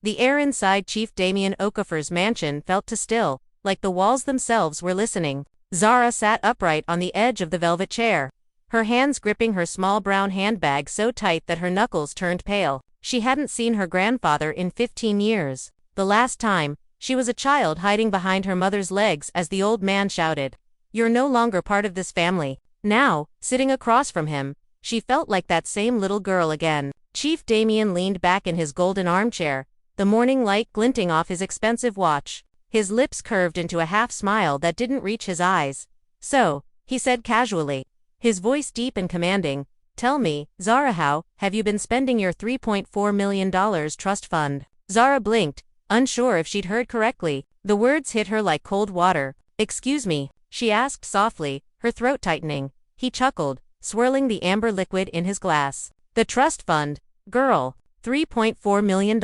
The air inside Chief Damien Okafor's mansion felt too still, like the walls themselves were listening. Zara sat upright on the edge of the velvet chair, her hands gripping her small brown handbag so tight that her knuckles turned pale. She hadn't seen her grandfather in 15 years. The last time, she was a child hiding behind her mother's legs as the old man shouted, "You're no longer part of this family." Now, sitting across from him, she felt like that same little girl again. Chief Damien leaned back in his golden armchair, the morning light glinting off his expensive watch. His lips curved into a half-smile that didn't reach his eyes. "So," he said casually, his voice deep and commanding, "tell me, Zara, how have you been spending your $3.4 million trust fund?" Zara blinked, unsure if she'd heard correctly. The words hit her like cold water. "Excuse me?" she asked softly, her throat tightening. He chuckled, swirling the amber liquid in his glass. "The trust fund, girl. $3.4 million.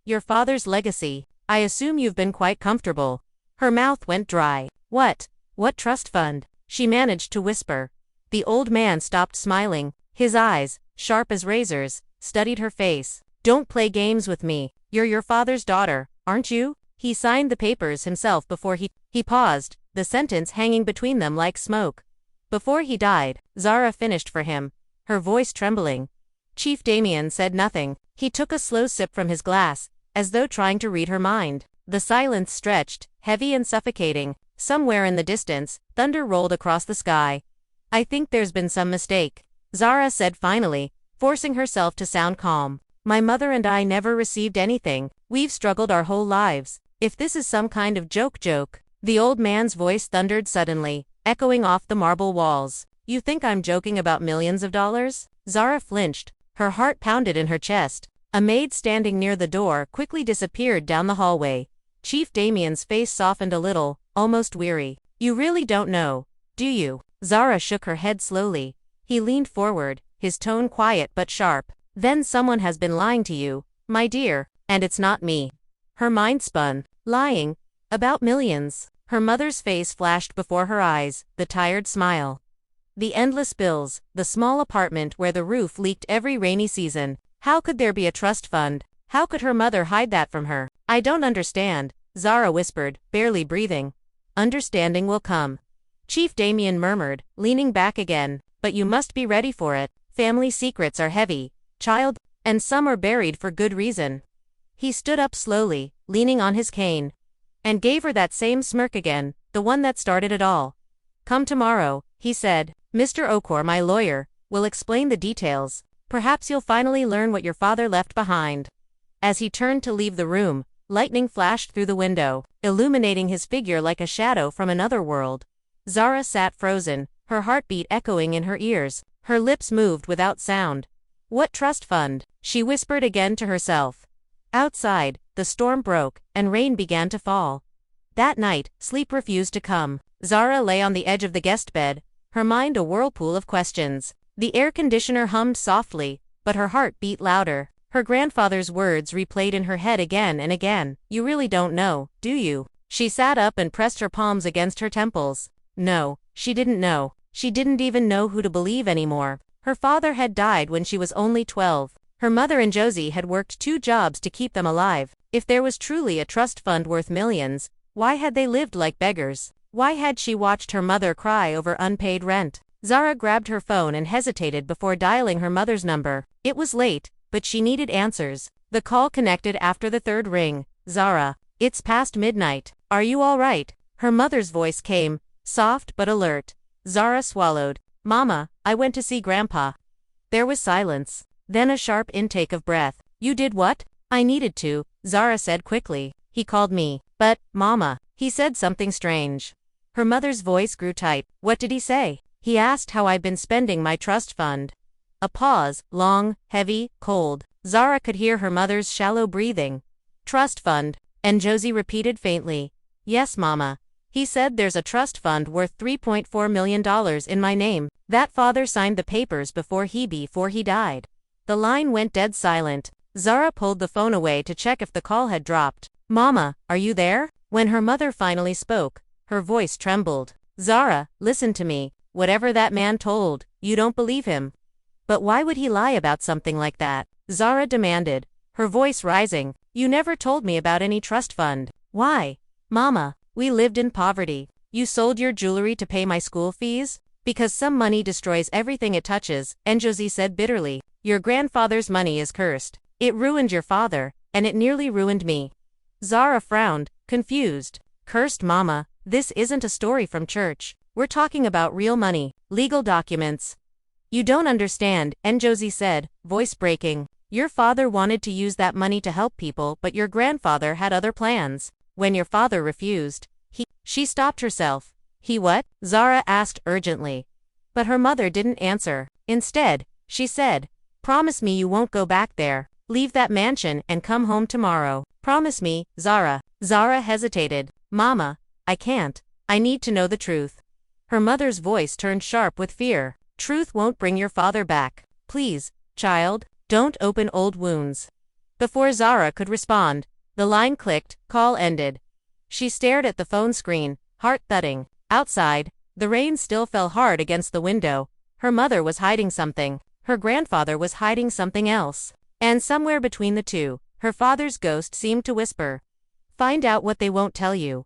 Your father's legacy. I assume you've been quite comfortable." Her mouth went dry. What trust fund?" she managed to whisper. The old man stopped smiling. His eyes, sharp as razors, studied her face. "Don't play games with me. You're your father's daughter, aren't you?" He signed the papers himself before he paused, the sentence hanging between them like smoke. "Before he died," Zara finished for him, her voice trembling. Chief Damien said nothing. He took a slow sip from his glass, as though trying to read her mind. The silence stretched, heavy and suffocating. Somewhere in the distance, thunder rolled across the sky. "I think there's been some mistake," Zara said finally, forcing herself to sound calm. "My mother and I never received anything. We've struggled our whole lives. If this is some kind of joke. The old man's voice thundered suddenly, echoing off the marble walls. "You think I'm joking about millions of dollars?" Zara flinched, her heart pounded in her chest. A maid standing near the door quickly disappeared down the hallway. Chief Damien's face softened a little, almost weary. "You really don't know, do you?" Zara shook her head slowly. He leaned forward, his tone quiet but sharp. "Then someone has been lying to you, my dear, and it's not me." Her mind spun. Lying? About millions? Her mother's face flashed before her eyes, the tired smile. The endless bills, the small apartment where the roof leaked every rainy season. How could there be a trust fund? How could her mother hide that from her? "I don't understand," Zara whispered, barely breathing. "Understanding will come," Chief Damien murmured, leaning back again. "But you must be ready for it. Family secrets are heavy, child, and some are buried for good reason." He stood up slowly, leaning on his cane, and gave her that same smirk again, the one that started it all. "Come tomorrow," he said. "Mr. Okor, my lawyer, will explain the details. Perhaps you'll finally learn what your father left behind." As he turned to leave the room, lightning flashed through the window, illuminating his figure like a shadow from another world. Zara sat frozen, her heartbeat echoing in her ears. Her lips moved without sound. "What trust fund?" she whispered again to herself. Outside, the storm broke, and rain began to fall. That night, sleep refused to come. Zara lay on the edge of the guest bed, her mind a whirlpool of questions. The air conditioner hummed softly, but her heart beat louder. Her grandfather's words replayed in her head again and again. "You really don't know, do you?" She sat up and pressed her palms against her temples. No, she didn't know. She didn't even know who to believe anymore. Her father had died when she was only 12. Her mother and Josie had worked 2 jobs to keep them alive. If there was truly a trust fund worth millions, why had they lived like beggars? Why had she watched her mother cry over unpaid rent? Zara grabbed her phone and hesitated before dialing her mother's number. It was late, but she needed answers. The call connected after the 3rd ring. "Zara, it's past midnight. Are you all right?" Her mother's voice came, soft but alert. Zara swallowed. "Mama, I went to see Grandpa." There was silence. Then a sharp intake of breath. "You did what?" "I needed to," Zara said quickly. "He called me." "But, Mama, he said something strange." Her mother's voice grew tight. "What did he say?" "He asked how I've been spending my trust fund." A pause, long, heavy, cold. Zara could hear her mother's shallow breathing. "Trust fund," and Josie repeated faintly. "Yes, Mama. He said there's a trust fund worth $3.4 million in my name. That father signed the papers before he died." The line went dead silent. Zara pulled the phone away to check if the call had dropped. "Mama, are you there?" When her mother finally spoke, her voice trembled. "Zara, listen to me. Whatever that man told, you don't believe him." "But why would he lie about something like that?" Zara demanded, her voice rising. You never told me about any trust fund. Why? Mama, we lived in poverty. You sold your jewelry to pay my school fees? Because some money destroys everything it touches, and Josie said bitterly. Your grandfather's money is cursed. It ruined your father, and it nearly ruined me. Zara frowned, confused. Cursed, Mama, this isn't a story from church. We're talking about real money, legal documents. You don't understand, and Josie said, voice breaking. Your father wanted to use that money to help people, but your grandfather had other plans. When your father refused, She stopped herself. He what? Zara asked urgently. But her mother didn't answer. Instead, she said, promise me you won't go back there. Leave that mansion and come home tomorrow. Promise me, Zara. Zara hesitated. Mama, I can't. I need to know the truth. Her mother's voice turned sharp with fear. Truth won't bring your father back. Please, child, don't open old wounds. Before Zara could respond, the line clicked, call ended. She stared at the phone screen, heart thudding. Outside, the rain still fell hard against the window. Her mother was hiding something. Her grandfather was hiding something else. And somewhere between the two, her father's ghost seemed to whisper. Find out what they won't tell you.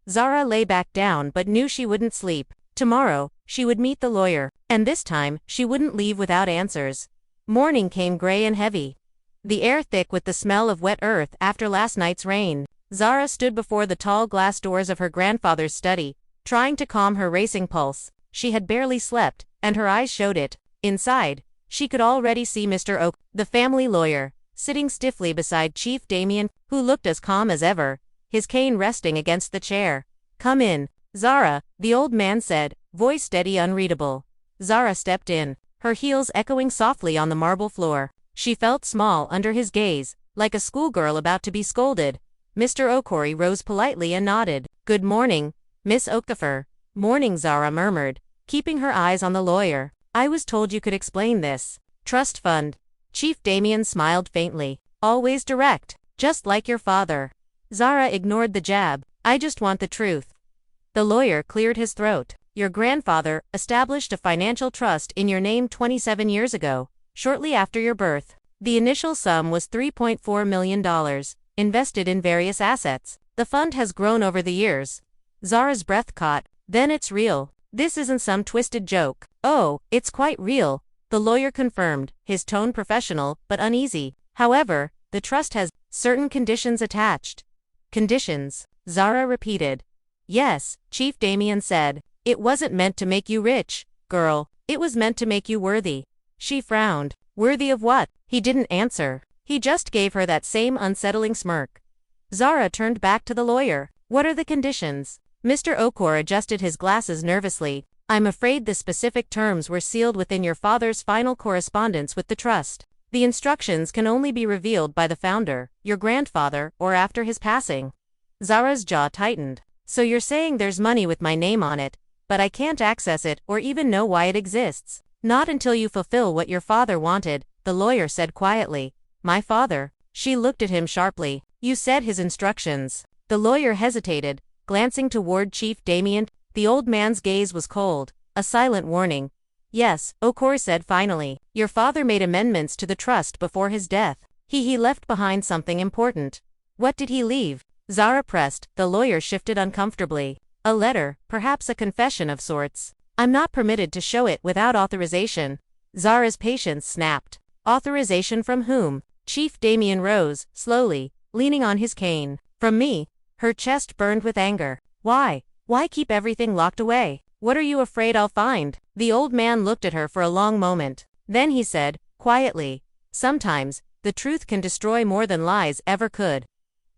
Zara lay back down but knew she wouldn't sleep. Tomorrow, she would meet the lawyer, and this time, she wouldn't leave without answers. Morning came gray and heavy. The air thick with the smell of wet earth after last night's rain. Zara stood before the tall glass doors of her grandfather's study, trying to calm her racing pulse. She had barely slept, and her eyes showed it. Inside, she could already see Mr. Oak, the family lawyer, sitting stiffly beside Chief Damien, who looked as calm as ever, his cane resting against the chair. Come in, Zara, the old man said, voice steady unreadable. Zara stepped in, her heels echoing softly on the marble floor. She felt small under his gaze, like a schoolgirl about to be scolded. Mr. O'Corey rose politely and nodded. Good morning, Miss Okafor. Morning, Zara murmured, keeping her eyes on the lawyer. I was told you could explain this. Trust fund. Chief Damien smiled faintly. Always direct, just like your father. Zara ignored the jab. I just want the truth. The lawyer cleared his throat. Your grandfather established a financial trust in your name 27 years ago, shortly after your birth. The initial sum was $3.4 million, invested in various assets. The fund has grown over the years. Zara's breath caught. Then it's real. This isn't some twisted joke. Oh, it's quite real, the lawyer confirmed, his tone professional but uneasy. However, the trust has certain conditions attached. Conditions, Zara repeated. Yes, Chief Damien said. It wasn't meant to make you rich, girl. It was meant to make you worthy. She frowned. Worthy of what? He didn't answer. He just gave her that same unsettling smirk. Zara turned back to the lawyer. What are the conditions? Mr. Okor adjusted his glasses nervously. I'm afraid the specific terms were sealed within your father's final correspondence with the trust. The instructions can only be revealed by the founder, your grandfather, or after his passing. Zara's jaw tightened. So you're saying there's money with my name on it, but I can't access it or even know why it exists. Not until you fulfill what your father wanted, the lawyer said quietly. My father? She looked at him sharply. You said his instructions. The lawyer hesitated, glancing toward Chief Damien. The old man's gaze was cold, a silent warning. Yes, Okor said finally. Your father made amendments to the trust before his death. He left behind something important. What did he leave? Zara pressed. The lawyer shifted uncomfortably. A letter, perhaps a confession of sorts. I'm not permitted to show it without authorization. Zara's patience snapped. Authorization from whom? Chief Damien rose, slowly, leaning on his cane. From me. Her chest burned with anger. Why? Why keep everything locked away? What are you afraid I'll find? The old man looked at her for a long moment. Then he said, quietly, sometimes, the truth can destroy more than lies ever could.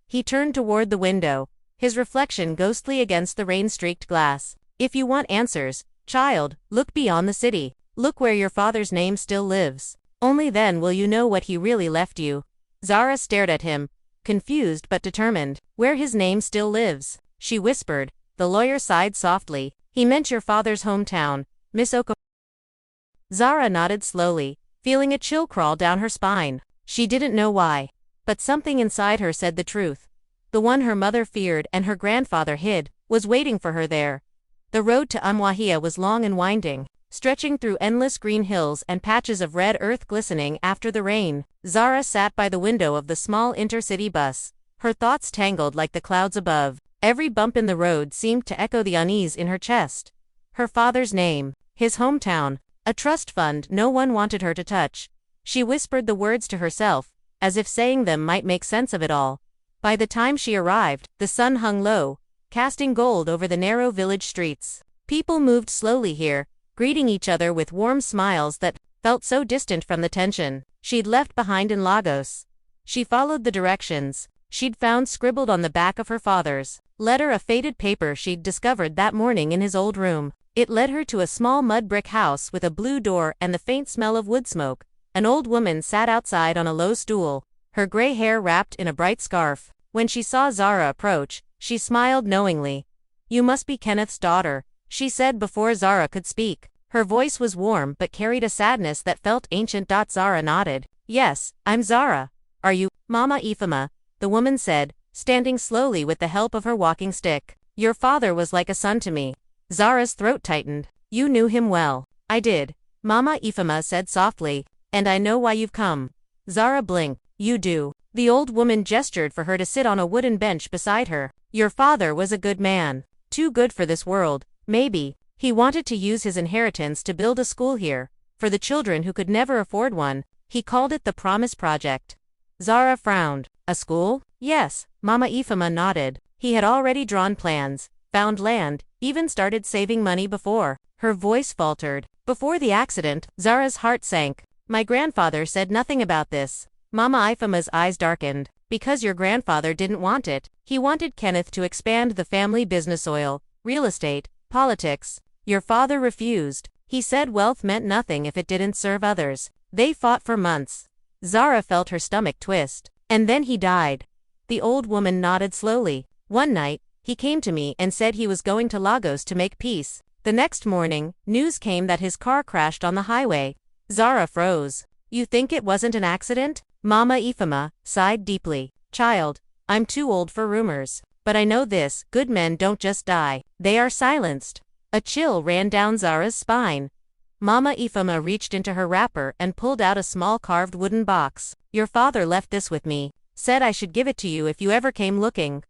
He turned toward the window, his reflection ghostly against the rain-streaked glass. If you want answers, child, look beyond the city. Look where your father's name still lives. Only then will you know what he really left you. Zara stared at him, confused but determined. Where his name still lives, she whispered. The lawyer sighed softly. He meant your father's hometown, Miss Oko. Zara nodded slowly, feeling a chill crawl down her spine. She didn't know why, but something inside her said the truth. The one her mother feared and her grandfather hid, was waiting for her there. The road to Umuahia was long and winding. stretching through endless green hills and patches of red earth glistening after the rain. Zara sat by the window of the small intercity bus, her thoughts tangled like the clouds above. Every bump in the road seemed to echo the unease in her chest. Her father's name, his hometown, a trust fund no one wanted her to touch. She whispered the words to herself, as if saying them might make sense of it all. By the time she arrived, the sun hung low, casting gold over the narrow village streets. People moved slowly here, greeting each other with warm smiles that felt so distant from the tension she'd left behind in Lagos. She followed the directions she'd found scribbled on the back of her father's letter, a faded paper she'd discovered that morning in his old room. It led her to a small mud brick house with a blue door and the faint smell of wood smoke. An old woman sat outside on a low stool, her gray hair wrapped in a bright scarf. When she saw Zara approach, she smiled knowingly. "You must be Kenneth's daughter," she said before Zara could speak. Her voice was warm but carried a sadness that felt ancient. Zara nodded. "Yes, I'm Zara. Are you, Mama Ifema?" the woman said, standing slowly with the help of her walking stick. "Your father was like a son to me." Zara's throat tightened. "You knew him well." "I did," Mama Ifema said softly, "and I know why you've come." Zara blinked. "You do?" The old woman gestured for her to sit on a wooden bench beside her. "Your father was a good man. Too good for this world, maybe. He wanted to use his inheritance to build a school here, for the children who could never afford one. He called it the Promise Project." Zara frowned. "A school?" "Yes," Mama Ifema nodded. He had already drawn plans, found land, even started saving money before. Her voice faltered. "Before the accident." Zara's heart sank. "My grandfather said nothing about this." Mama Ifema's eyes darkened. "Because your grandfather didn't want it. He wanted Kenneth to expand the family business: oil, real estate, politics. Your father refused. He said wealth meant nothing if it didn't serve others. They fought for months." Zara felt her stomach twist. "And then he died." The old woman nodded slowly. "One night, he came to me and said he was going to Lagos to make peace. The next morning, news came that his car crashed on the highway." Zara froze. "You think it wasn't an accident?" Mama Ifema sighed deeply. "Child, I'm too old for rumors. But I know this: good men don't just die, they are silenced." A chill ran down Zara's spine. Mama Ifema reached into her wrapper and pulled out a small carved wooden box. "Your father left this with me. Said I should give it to you if you ever came looking."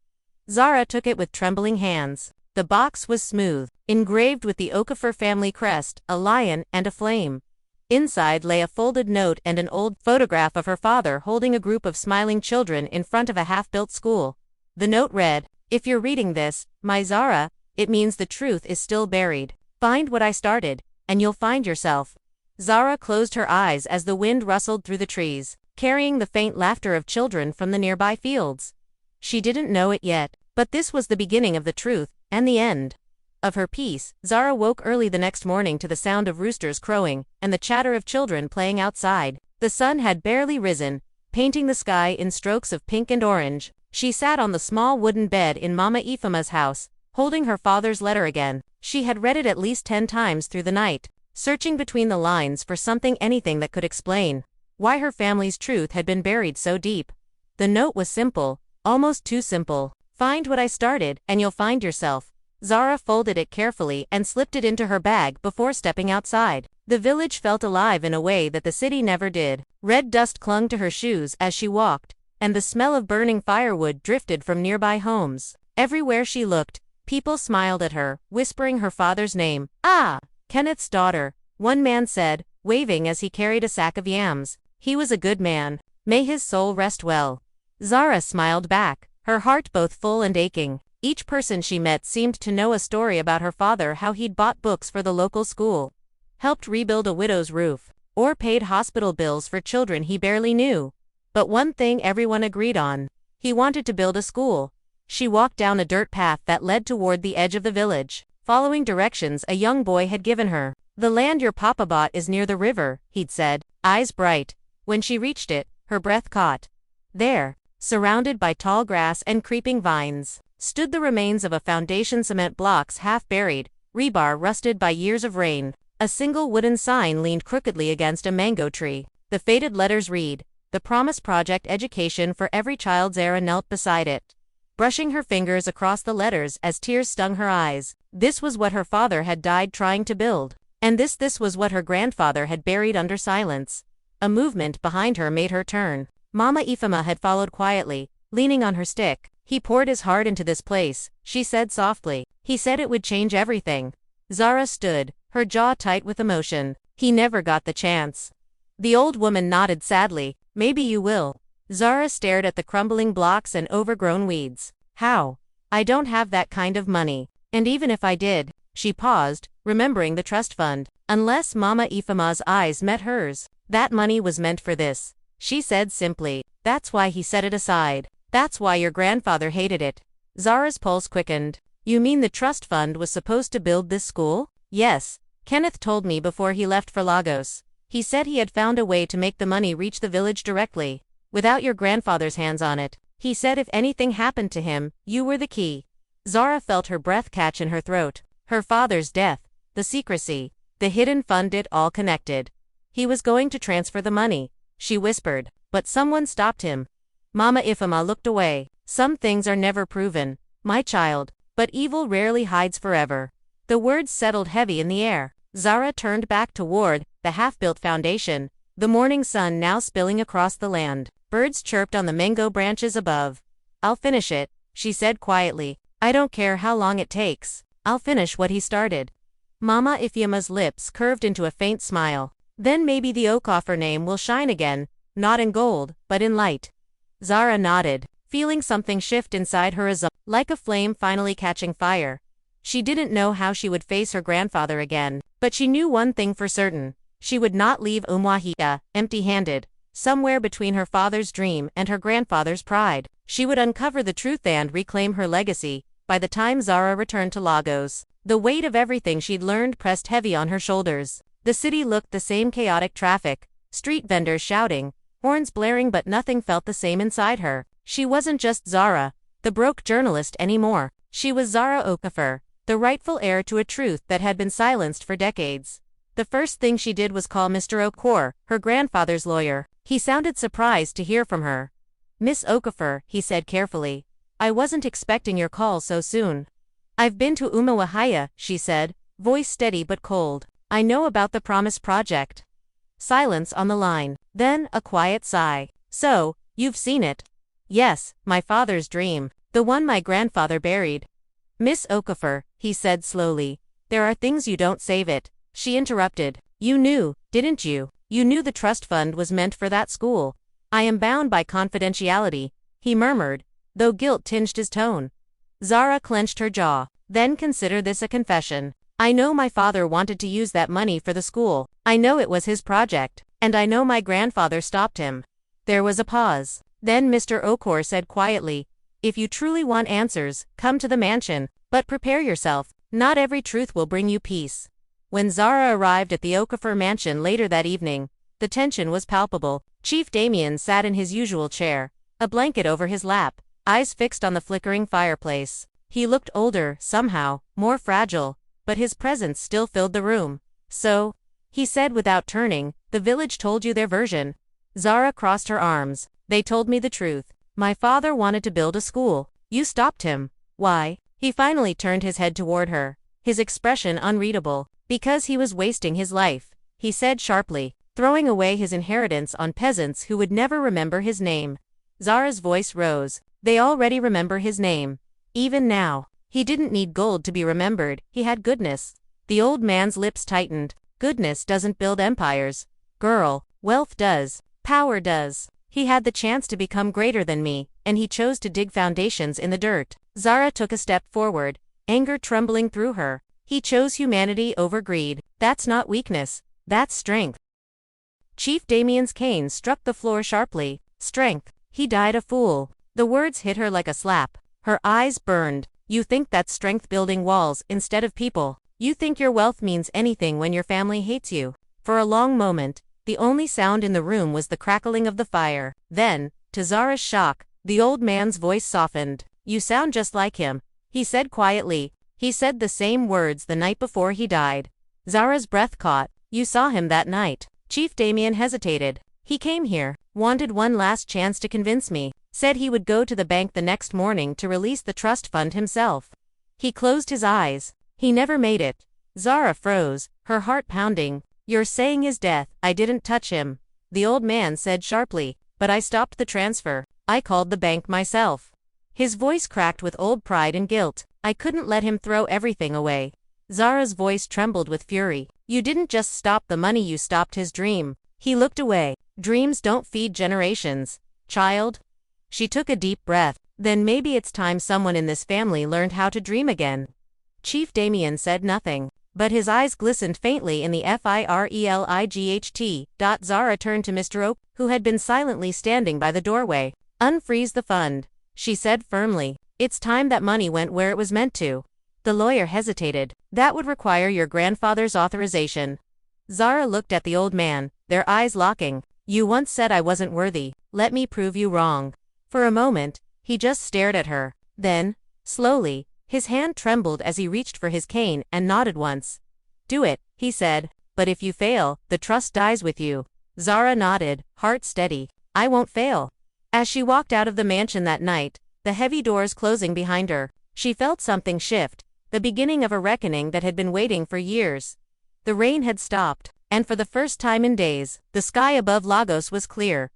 Zara took it with trembling hands. The box was smooth, engraved with the Okafor family crest, a lion and a flame. Inside lay a folded note and an old photograph of her father holding a group of smiling children in front of a half-built school. The note read, "If you're reading this, my Zara, it means the truth is still buried. Find what I started, and you'll find yourself." Zara closed her eyes as the wind rustled through the trees, carrying the faint laughter of children from the nearby fields. She didn't know it yet, but this was the beginning of the truth, and the end of her peace. Zara woke early the next morning to the sound of roosters crowing, and the chatter of children playing outside. The sun had barely risen, painting the sky in strokes of pink and orange. She sat on the small wooden bed in Mama Ifema's house, holding her father's letter again. She had read it at least 10 times through the night, searching between the lines for something, anything that could explain why her family's truth had been buried so deep. The note was simple, almost too simple. "Find what I started, and you'll find yourself." Zara folded it carefully and slipped it into her bag before stepping outside. The village felt alive in a way that the city never did. Red dust clung to her shoes as she walked, and the smell of burning firewood drifted from nearby homes. Everywhere she looked, people smiled at her, whispering her father's name. "Ah, Kenneth's daughter," one man said, waving as he carried a sack of yams. "He was a good man. May his soul rest well." Zara smiled back, her heart both full and aching. Each person she met seemed to know a story about her father: how he'd bought books for the local school, helped rebuild a widow's roof, or paid hospital bills for children he barely knew. But one thing everyone agreed on: he wanted to build a school. She walked down a dirt path that led toward the edge of the village, following directions a young boy had given her. "The land your papa bought is near the river," he'd said, eyes bright. When she reached it, her breath caught. There, surrounded by tall grass and creeping vines, stood the remains of a foundation: cement blocks half buried, rebar rusted by years of rain. A single wooden sign leaned crookedly against a mango tree. The faded letters read, "The Promise Project Education for Every Child." Zara knelt beside it, brushing her fingers across the letters as tears stung her eyes. This was what her father had died trying to build. And this was what her grandfather had buried under silence. A movement behind her made her turn. Mama Ifema had followed quietly, leaning on her stick. He poured his heart into this place, she said softly. He said it would change everything. Zara stood, her jaw tight with emotion. He never got the chance. The old woman nodded sadly. Maybe you will. Zara stared at the crumbling blocks and overgrown weeds. How? I don't have that kind of money. And even if I did, she paused, remembering the trust fund. Unless Mama Ifema's eyes met hers. That money was meant for this, she said simply. That's why he set it aside. That's why your grandfather hated it. Zara's pulse quickened. You mean the trust fund was supposed to build this school? Yes. Kenneth told me before he left for Lagos. He said he had found a way to make the money reach the village directly, without your grandfather's hands on it. He said if anything happened to him, you were the key. Zara felt her breath catch in her throat. Her father's death, the secrecy, the hidden fund, it all connected. He was going to transfer the money, she whispered, but someone stopped him. Mama Ifema looked away. Some things are never proven, my child, but evil rarely hides forever. The words settled heavy in the air. Zara turned back toward the half-built foundation, the morning sun now spilling across the land. Birds chirped on the mango branches above. I'll finish it, she said quietly. I don't care how long it takes. I'll finish what he started. Mama Ifema's lips curved into a faint smile. Then maybe the Okafor name will shine again, not in gold, but in light. Zara nodded, feeling something shift inside her as like a flame finally catching fire. She didn't know how she would face her grandfather again, but she knew one thing for certain. She would not leave Umuahia empty-handed. Somewhere between her father's dream and her grandfather's pride, she would uncover the truth and reclaim her legacy. By the time Zara returned to Lagos, the weight of everything she'd learned pressed heavy on her shoulders. The city looked the same: chaotic traffic, street vendors shouting, horns blaring, but nothing felt the same inside her. She wasn't just Zara, the broke journalist, anymore. She was Zara Okafor, the rightful heir to a truth that had been silenced for decades. The first thing she did was call Mr. Okafor, her grandfather's lawyer. He sounded surprised to hear from her. Miss Okafor, he said carefully, I wasn't expecting your call so soon. I've been to Umuahia, she said, voice steady but cold. I know about the Promise Project. Silence on the line, then a quiet sigh. So, you've seen it? Yes, my father's dream, the one my grandfather buried. Miss Okafor, he said slowly, there are things you don't save it. She interrupted. You knew, didn't you? You knew the trust fund was meant for that school. I am bound by confidentiality, he murmured, though guilt tinged his tone. Zara clenched her jaw. Then consider this a confession. I know my father wanted to use that money for the school. I know it was his project, and I know my grandfather stopped him. There was a pause. Then Mr. Okafor said quietly, if you truly want answers, come to the mansion, but prepare yourself. Not every truth will bring you peace. When Zara arrived at the Okafor mansion later that evening, the tension was palpable. Chief Damien sat in his usual chair, a blanket over his lap, eyes fixed on the flickering fireplace. He looked older, somehow, more fragile, but his presence still filled the room. So, he said without turning, the village told you their version. Zara crossed her arms. They told me the truth. My father wanted to build a school. You stopped him. Why? He finally turned his head toward her, his expression unreadable. Because he was wasting his life, he said sharply, throwing away his inheritance on peasants who would never remember his name. Zara's voice rose. They already remember his name. Even now. He didn't need gold to be remembered, he had goodness. The old man's lips tightened. Goodness doesn't build empires. Girl, wealth does. Power does. He had the chance to become greater than me, and he chose to dig foundations in the dirt. Zara took a step forward, anger trembling through her. He chose humanity over greed. That's not weakness. That's strength. Chief Damien's cane struck the floor sharply. Strength. He died a fool. The words hit her like a slap. Her eyes burned. You think that's strength, building walls instead of people. You think your wealth means anything when your family hates you. For a long moment, the only sound in the room was the crackling of the fire. Then, to Zara's shock, the old man's voice softened. You sound just like him, he said quietly. He said the same words the night before he died. Zara's breath caught. You saw him that night. Chief Damien hesitated. He came here, wanted one last chance to convince me, said he would go to the bank the next morning to release the trust fund himself. He closed his eyes. He never made it. Zara froze, her heart pounding. You're saying his death? I didn't touch him. The old man said sharply, but I stopped the transfer. I called the bank myself. His voice cracked with old pride and guilt. I couldn't let him throw everything away. Zara's voice trembled with fury. You didn't just stop the money, you stopped his dream. He looked away. Dreams don't feed generations, child. She took a deep breath. Then maybe it's time someone in this family learned how to dream again. Chief Damien said nothing, but his eyes glistened faintly in the FIRELIGHT. Zara turned to Mr. Oak, who had been silently standing by the doorway. Unfreeze the fund, she said firmly. It's time that money went where it was meant to. The lawyer hesitated. That would require your grandfather's authorization. Zara looked at the old man, their eyes locking. You once said I wasn't worthy. Let me prove you wrong. For a moment, he just stared at her. Then, slowly, his hand trembled as he reached for his cane and nodded once. Do it, he said. But if you fail, the trust dies with you. Zara nodded, heart steady. I won't fail. As she walked out of the mansion that night, the heavy doors closing behind her, she felt something shift, the beginning of a reckoning that had been waiting for years. The rain had stopped, and for the first time in days, the sky above Lagos was clear.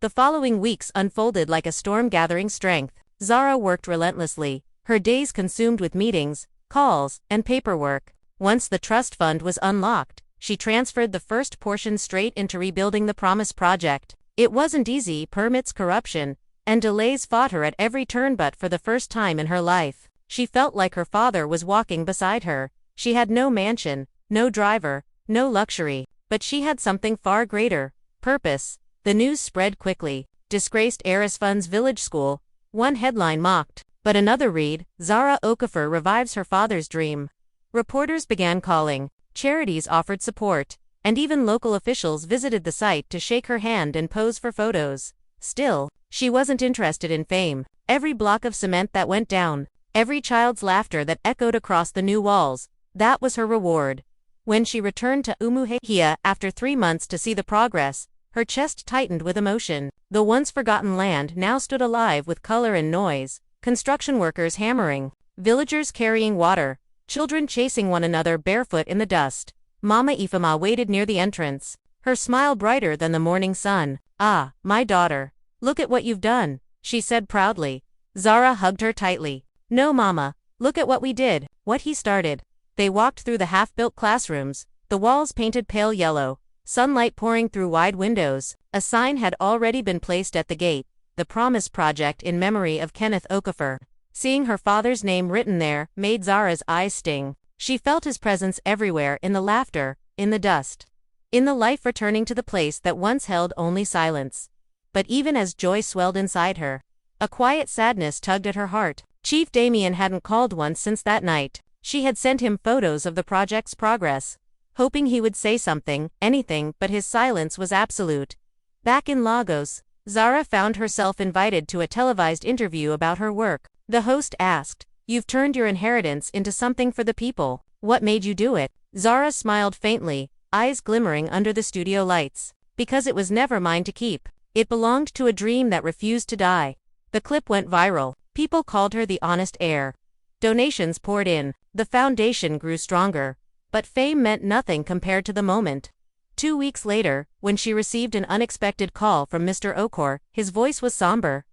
The following weeks unfolded like a storm gathering strength. Zara worked relentlessly, her days consumed with meetings, calls, and paperwork. Once the trust fund was unlocked, she transferred the first portion straight into rebuilding the Promise Project. It wasn't easy, permits, corruption, and delays fought her at every turn, but for the first time in her life, she felt like her father was walking beside her. She had no mansion, no driver, no luxury, but she had something far greater: purpose. The news spread quickly. Disgraced heiress funds village school. One headline mocked, but another read, Zara Okafor revives her father's dream. Reporters began calling, charities offered support, and even local officials visited the site to shake her hand and pose for photos. Still, she wasn't interested in fame. Every block of cement that went down, every child's laughter that echoed across the new walls, that was her reward. When she returned to Umuahia after 3 months to see the progress, her chest tightened with emotion. The once forgotten land now stood alive with color and noise. Construction workers hammering, villagers carrying water, children chasing one another barefoot in the dust. Mama Ifema waited near the entrance, her smile brighter than the morning sun. Ah, my daughter. Look at what you've done, she said proudly. Zara hugged her tightly. No, Mama, look at what we did, what he started. They walked through the half-built classrooms, the walls painted pale yellow, sunlight pouring through wide windows. A sign had already been placed at the gate, the Promise Project in memory of Kenneth Okafor. Seeing her father's name written there made Zara's eyes sting. She felt his presence everywhere, in the laughter, in the dust, in the life returning to the place that once held only silence. But even as joy swelled inside her, a quiet sadness tugged at her heart. Chief Damien hadn't called once since that night. She had sent him photos of the project's progress, hoping he would say something, anything, but his silence was absolute. Back in Lagos, Zara found herself invited to a televised interview about her work. The host asked, "You've turned your inheritance into something for the people. What made you do it?" Zara smiled faintly, eyes glimmering under the studio lights. Because it was never mine to keep. It belonged to a dream that refused to die. The clip went viral. People called her the honest heir. Donations poured in. The foundation grew stronger. But fame meant nothing compared to the moment. 2 weeks later, when she received an unexpected call from Mr. Okafor, his voice was somber.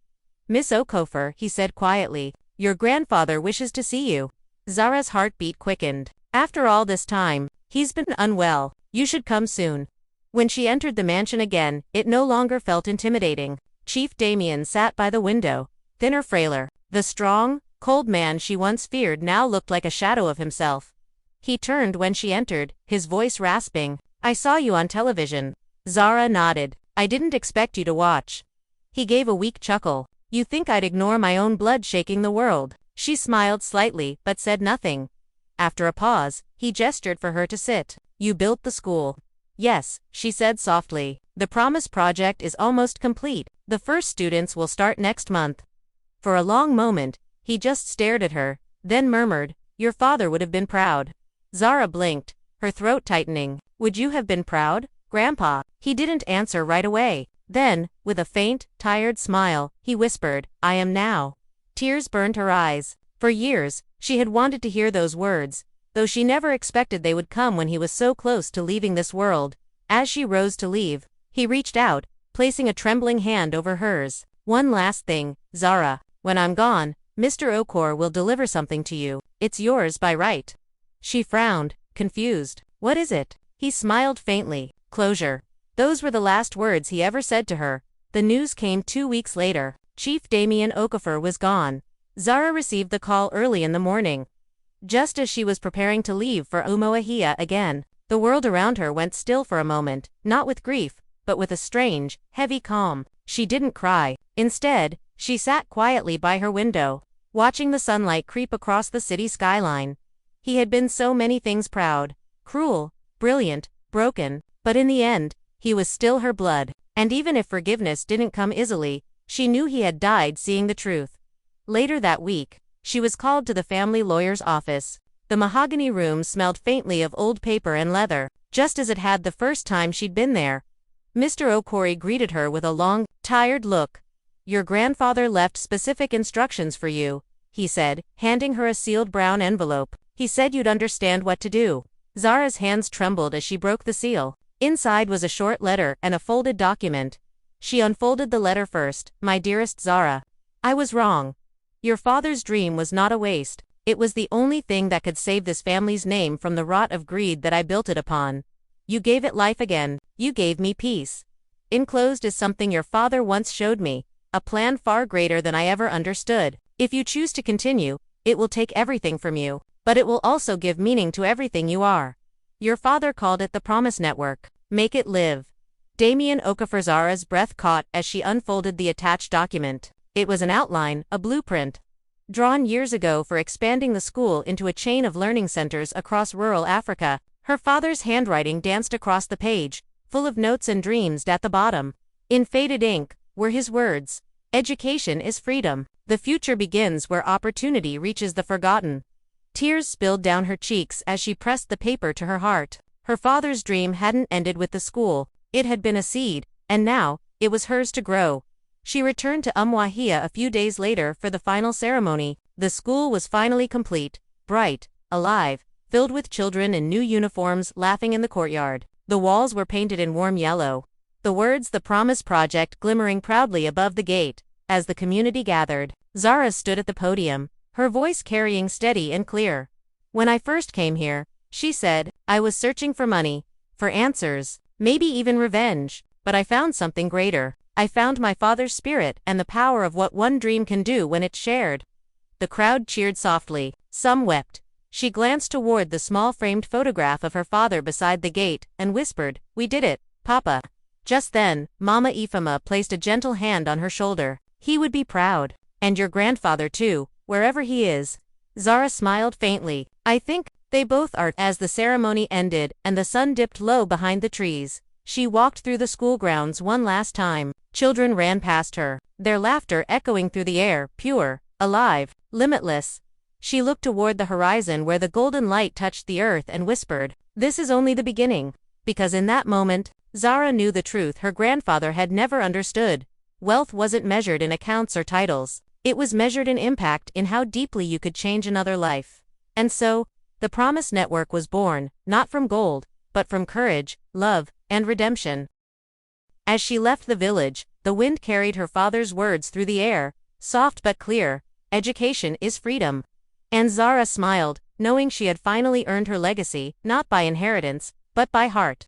"Miss Okafor," he said quietly, "your grandfather wishes to see you." Zara's heartbeat quickened. After all this time, he's been unwell. You should come soon. When she entered the mansion again, it no longer felt intimidating. Chief Damien sat by the window, thinner, frailer. The strong, cold man she once feared now looked like a shadow of himself. He turned when she entered, his voice rasping. "I saw you on television." Zara nodded. "I didn't expect you to watch." He gave a weak chuckle. "You think I'd ignore my own blood shaking the world?" She smiled slightly, but said nothing. After a pause, he gestured for her to sit. "You built the school." "Yes," she said softly. "The Promise Project is almost complete. The first students will start next month." For a long moment, he just stared at her, then murmured, "Your father would have been proud." Zara blinked, her throat tightening. "Would you have been proud, Grandpa?" He didn't answer right away. Then, with a faint, tired smile, he whispered, "I am now." Tears burned her eyes. For years, she had wanted to hear those words. though she never expected they would come when he was so close to leaving this world. As she rose to leave, he reached out, placing a trembling hand over hers. "One last thing, Zara. When I'm gone, Mr. Okor will deliver something to you. It's yours by right." She frowned, confused. "What is it?" He smiled faintly. "Closure." Those were the last words he ever said to her. The news came 2 weeks later. Chief Damien Okafor was gone. Zara received the call early in the morning. Just as she was preparing to leave for Umuahia again, the world around her went still for a moment, not with grief, but with a strange, heavy calm. She didn't cry. Instead, she sat quietly by her window, watching the sunlight creep across the city skyline. He had been so many things: proud, cruel, brilliant, broken, but in the end, he was still her blood. And even if forgiveness didn't come easily, she knew he had died seeing the truth. Later that week, she was called to the family lawyer's office. The mahogany room smelled faintly of old paper and leather, just as it had the first time she'd been there. Mr. Okori greeted her with a long, tired look. "Your grandfather left specific instructions for you," he said, handing her a sealed brown envelope. "He said you'd understand what to do." Zara's hands trembled as she broke the seal. Inside was a short letter and a folded document. She unfolded the letter first. "My dearest Zara, I was wrong. Your father's dream was not a waste. It was the only thing that could save this family's name from the rot of greed that I built it upon. You gave it life again. You gave me peace. Enclosed is something your father once showed me, a plan far greater than I ever understood. If you choose to continue, it will take everything from you, but it will also give meaning to everything you are. Your father called it the Promise Network. Make it live." Damien Okafor. Zara's breath caught as she unfolded the attached document. It was an outline, a blueprint, drawn years ago for expanding the school into a chain of learning centers across rural Africa. Her father's handwriting danced across the page, full of notes and dreams. At the bottom, in faded ink, were his words: "Education is freedom. The future begins where opportunity reaches the forgotten." Tears spilled down her cheeks as she pressed the paper to her heart. Her father's dream hadn't ended with the school. It had been a seed, and now, it was hers to grow. She returned to Umuahia a few days later for the final ceremony. The school was finally complete, bright, alive, filled with children in new uniforms laughing in the courtyard. The walls were painted in warm yellow. The words "The Promise Project" glimmering proudly above the gate. As the community gathered, Zara stood at the podium, her voice carrying steady and clear. "When I first came here," she said, "I was searching for money, for answers, maybe even revenge, but I found something greater. I found my father's spirit and the power of what one dream can do when it's shared." The crowd cheered softly. Some wept. She glanced toward the small framed photograph of her father beside the gate and whispered, "We did it, Papa." Just then, Mama Ifama placed a gentle hand on her shoulder. "He would be proud. And your grandfather too, wherever he is." Zara smiled faintly. "I think they both are." As the ceremony ended and the sun dipped low behind the trees, she walked through the school grounds one last time. Children ran past her, their laughter echoing through the air, pure, alive, limitless. She looked toward the horizon where the golden light touched the earth and whispered, "This is only the beginning." Because in that moment, Zara knew the truth her grandfather had never understood. Wealth wasn't measured in accounts or titles. It was measured in impact, in how deeply you could change another life. And so, the Promise Network was born, not from gold, but from courage, love, and redemption. As she left the village, the wind carried her father's words through the air, soft but clear: "Education is freedom." And Zara smiled, knowing she had finally earned her legacy, not by inheritance, but by heart.